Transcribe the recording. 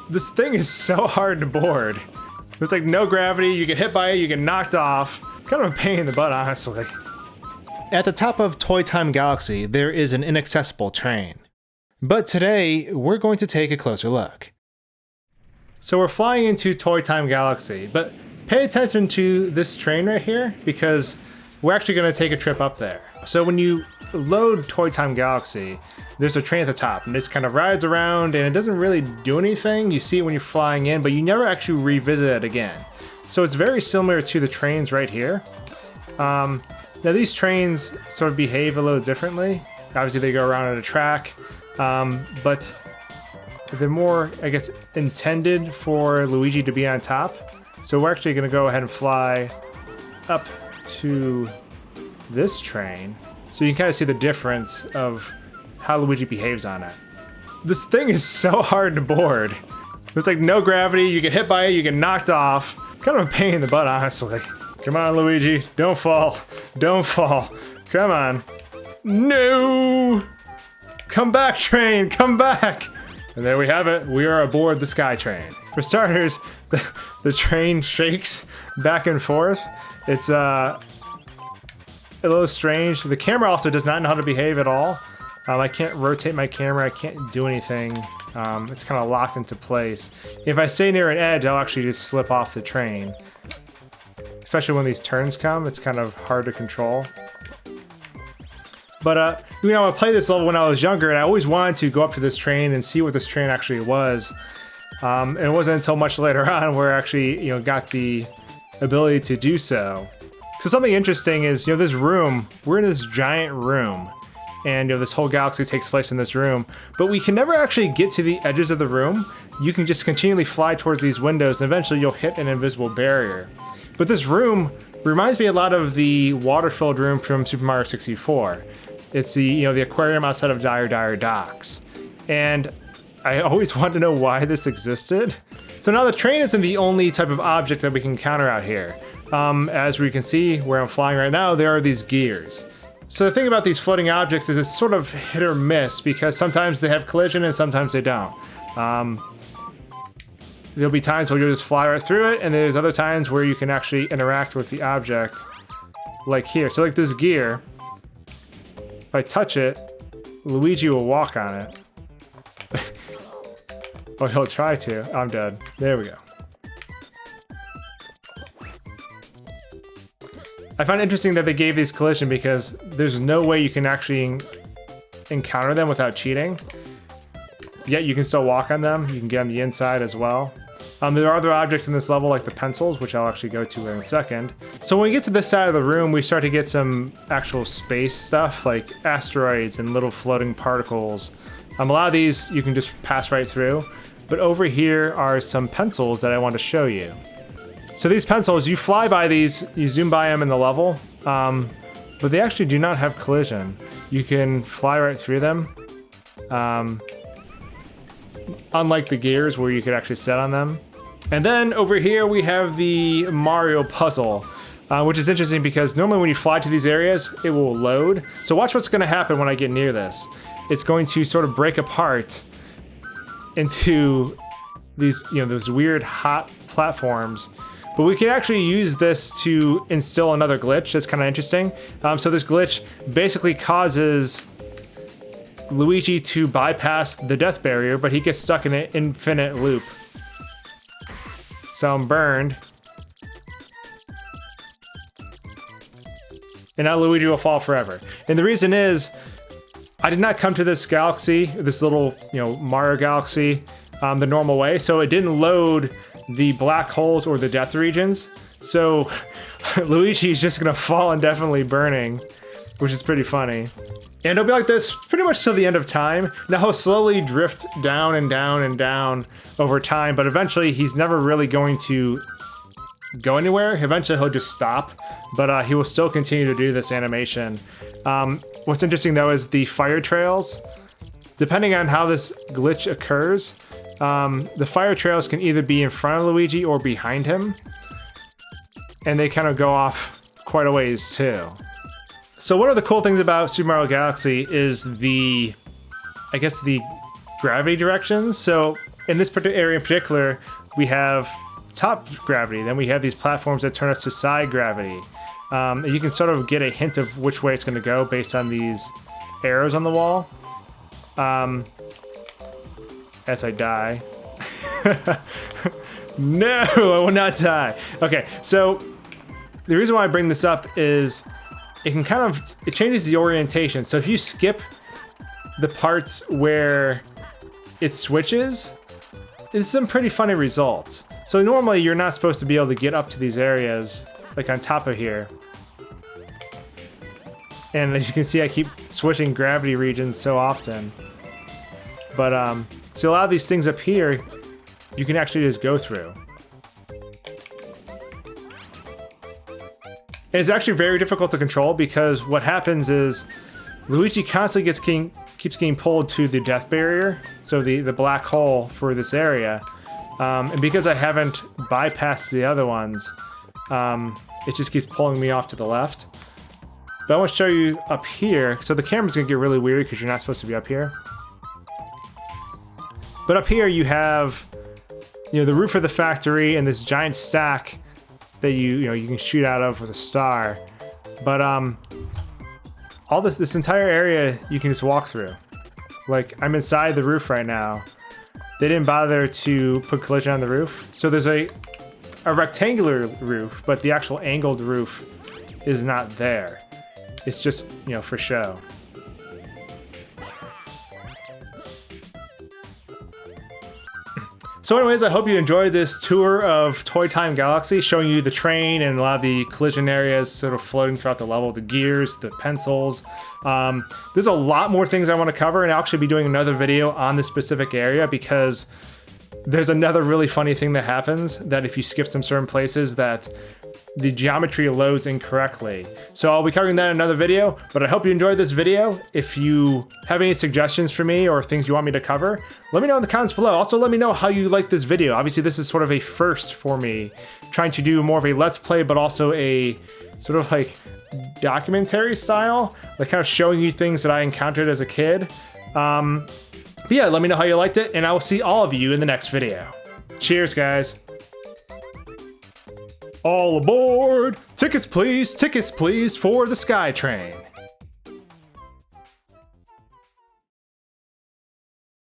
This thing is so hard to board. There's like no gravity, you get hit by it, you get knocked off. Kind of a pain in the butt, honestly. At the top of Toy Time Galaxy, there is an inaccessible train. But today, we're going to take a closer look. So we're flying into Toy Time Galaxy, but pay attention to this train right here, because we're actually going to take a trip up there. So when you load Toy Time Galaxy, there's a train at the top, and this kind of rides around, and it doesn't really do anything. You see it when you're flying in, but you never actually revisit it again. So it's very similar to the trains right here. Now these trains sort of behave a little differently. Obviously they go around on a track, but they're more, I guess, intended for Luigi to be on top. So we're actually going to go ahead and fly up to this train, so you can kind of see the difference of how Luigi behaves on it. This thing is so hard to board. There's like no gravity, you get hit by it, you get knocked off. Kind of a pain in the butt, honestly. Come on, Luigi, don't fall. Don't fall. Come on. No! Come back, train, come back! And there we have it, we are aboard the Sky Train. For starters, the train shakes back and forth. It's a little strange. The camera also does not know how to behave at all. I can't rotate my camera, I can't do anything. It's kind of locked into place. If I stay near an edge, I'll actually just slip off the train. Especially when these turns come, it's kind of hard to control. But, you know, I played this level when I was younger, and I always wanted to go up to this train and see what this train actually was. And it wasn't until much later on where I actually, got the ability to do so. So something interesting is, this room, we're in this giant room. And this whole galaxy takes place in this room, but we can never actually get to the edges of the room. You can just continually fly towards these windows, and eventually you'll hit an invisible barrier. But this room reminds me a lot of the water-filled room from Super Mario 64. It's the aquarium outside of Dire Docks, and I always wanted to know why this existed. So now the train isn't the only type of object that we can encounter out here. As we can see where I'm flying right now, there are these gears. So the thing about these floating objects is it's sort of hit or miss, because sometimes they have collision and sometimes they don't. There'll be times where you'll just fly right through it, and there's other times where you can actually interact with the object, like here. So like this gear, if I touch it, Luigi will walk on it. Oh, he'll try to. I'm dead. There we go. I find it interesting that they gave these collision, because there's no way you can actually encounter them without cheating. Yet you can still walk on them. You can get on the inside as well. There are other objects in this level, like the pencils, which I'll actually go to in a second. So when we get to this side of the room, we start to get some actual space stuff, like asteroids and little floating particles. A lot of these you can just pass right through. But over here are some pencils that I want to show you. So these pencils, you fly by these, you zoom by them in the level, but they actually do not have collision. You can fly right through them, unlike the gears where you could actually sit on them. And then over here we have the Mario puzzle, which is interesting because normally when you fly to these areas, it will load. So watch what's going to happen when I get near this. It's going to sort of break apart into these, those weird hot platforms. But we can actually use this to instill another glitch. That's kind of interesting. So this glitch basically causes Luigi to bypass the death barrier, but he gets stuck in an infinite loop. So I'm burned. And now Luigi will fall forever. And the reason is, I did not come to this galaxy, this little, Mario galaxy, the normal way. So it didn't load the black holes or the death regions. So Luigi's just gonna fall indefinitely burning, which is pretty funny. And it'll be like this pretty much till the end of time. Now he'll slowly drift down and down and down over time, but eventually he's never really going to go anywhere. Eventually he'll just stop, but he will still continue to do this animation. What's interesting though is the fire trails. Depending on how this glitch occurs, the fire trails can either be in front of Luigi or behind him, and they kind of go off quite a ways too. So one of the cool things about Super Mario Galaxy is the gravity directions. So in this particular area in particular, we have top gravity. Then we have these platforms that turn us to side gravity. You can sort of get a hint of which way it's going to go based on these arrows on the wall. As I die. No, I will not die. Okay, so the reason why I bring this up is it can kind of, it changes the orientation. So if you skip the parts where it switches, it's some pretty funny results. So normally you're not supposed to be able to get up to these areas, like on top of here. And as you can see, I keep switching gravity regions so often. But so a lot of these things up here, you can actually just go through. And it's actually very difficult to control because what happens is Luigi constantly keeps getting pulled to the death barrier, so the black hole for this area. And because I haven't bypassed the other ones, it just keeps pulling me off to the left. But I want to show you up here. So the camera's gonna get really weird because you're not supposed to be up here. But up here you have, you know, the roof of the factory and this giant stack that you can shoot out of with a star. But all this entire area you can just walk through. Like, I'm inside the roof right now. They didn't bother to put collision on the roof. So there's a rectangular roof, but the actual angled roof is not there. It's just, you know, for show. So anyways, I hope you enjoyed this tour of Toy Time Galaxy, showing you the train and a lot of the collision areas sort of floating throughout the level, the gears, the pencils. There's a lot more things I want to cover, and I'll actually be doing another video on this specific area because there's another really funny thing that happens, that if you skip some certain places, that the geometry loads incorrectly. So I'll be covering that in another video, but I hope you enjoyed this video. If you have any suggestions for me or things you want me to cover, let me know in the comments below. Also, let me know how you like this video. Obviously, this is sort of a first for me, trying to do more of a Let's Play, but also a sort of like documentary style, like kind of showing you things that I encountered as a kid. But yeah, let me know how you liked it, and I will see all of you in the next video. Cheers, guys. All aboard! Tickets please for the Sky Train.